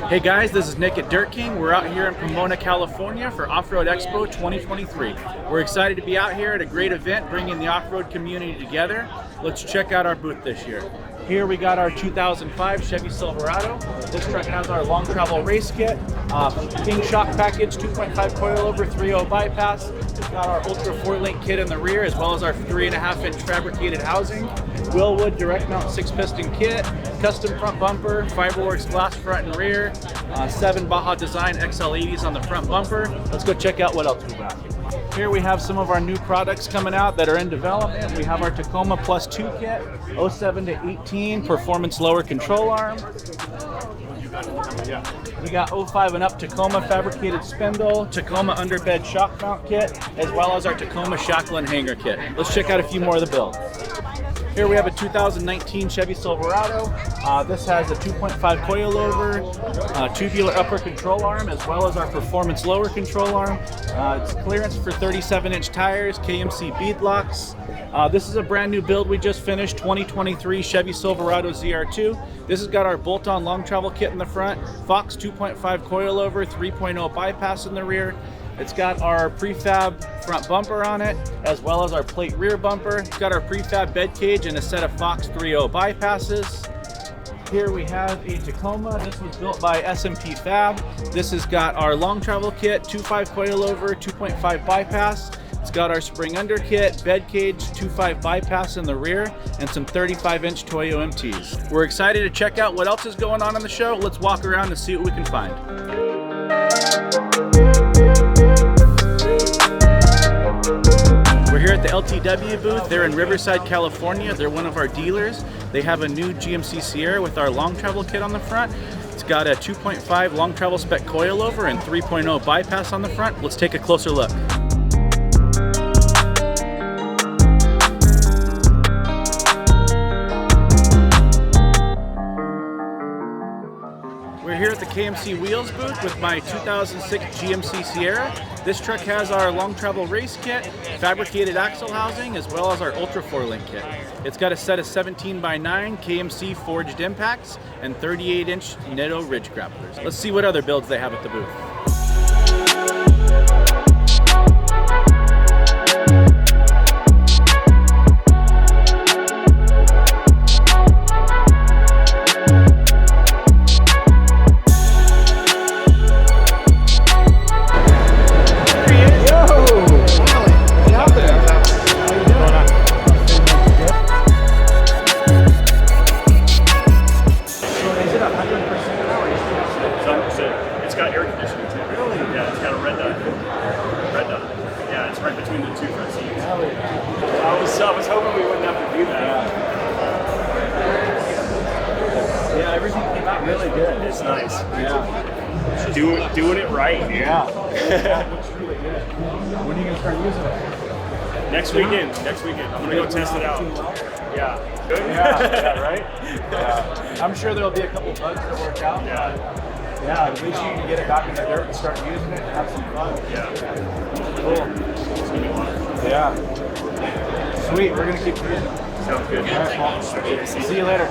Hey guys, this is Nick at Dirt King. We're out here in Pomona, California for Off-Road Expo 2023. We're excited to be out here at a great event bringing the off-road community together. Let's check out our booth this year. Here we got our 2005 Chevy Silverado. This truck has our long travel race kit, King shock package, 2.5 coilover, 3.0 bypass. It's got our Ultra 4-link kit in the rear as well as our 3.5-inch fabricated housing. Willwood direct mount 6-piston kit, custom front bumper, Fiberworks glass front and rear, 7 Baja Design XL80s on the front bumper. Let's go check out what else we got. Here we have some of our new products coming out that are in development. We have our Tacoma Plus 2 kit, 07 to 18 performance lower control arm. We got 05 and up Tacoma fabricated spindle, Tacoma underbed shock mount kit, as well as our Tacoma shackle and hanger kit. Let's check out a few more of the builds. Here we have a 2019 Chevy Silverado. This has a 2.5 coilover, tubular upper control arm, as well as our performance lower control arm. It's clearance for 37-inch tires, KMC bead locks. This is a brand new build we just finished, 2023 Chevy Silverado ZR2. This has got our bolt-on long travel kit in the front, Fox 2.5 coilover, 3.0 bypass in the rear. It's got our prefab front bumper on it, as well as our plate rear bumper. It's got our prefab bed cage and a set of Fox 3.0 bypasses. Here we have a Tacoma. This was built by S&P Fab. This has got our long travel kit, 2.5 coilover, 2.5 bypass. It's got our spring under kit, bed cage, 2.5 bypass in the rear, and some 35-inch Toyo MTs. We're excited to check out what else is going on the show. Let's walk around and see what we can find. We're here at the LTW booth. They're in Riverside, California. They're one of our dealers. They have a new GMC Sierra with our long travel kit on the front. It's got a 2.5 long travel spec coilover and 3.0 bypass on the front. Let's take a closer look. We're here at the KMC Wheels booth with my 2006 GMC Sierra. This truck has our long travel race kit, fabricated axle housing, as well as our Ultra 4-link kit. It's got a set of 17x9 KMC forged impacts and 38-inch Netto ridge grapplers. Let's see what other builds they have at the booth. It's got air conditioning too. Really? Yeah, it's got a red dot. Red dot. Yeah, it's right between the two front seats. I was hoping we wouldn't have to do that. Yeah, everything came out really good. It's nice. Yeah. Doing it right. Yeah. Looks really good. When are you going to start using it? Next weekend. I'm going to go test it out. Yeah. Good? Yeah, right? Yeah. I'm sure there'll be a couple bugs that work out. Yeah. Yeah, at least you can get it back in the dirt and start using it and have some fun. Yeah. Cool. It's going to be fun. Yeah. Sweet, we're going to keep cruising. Sounds good. All right, well, see you later.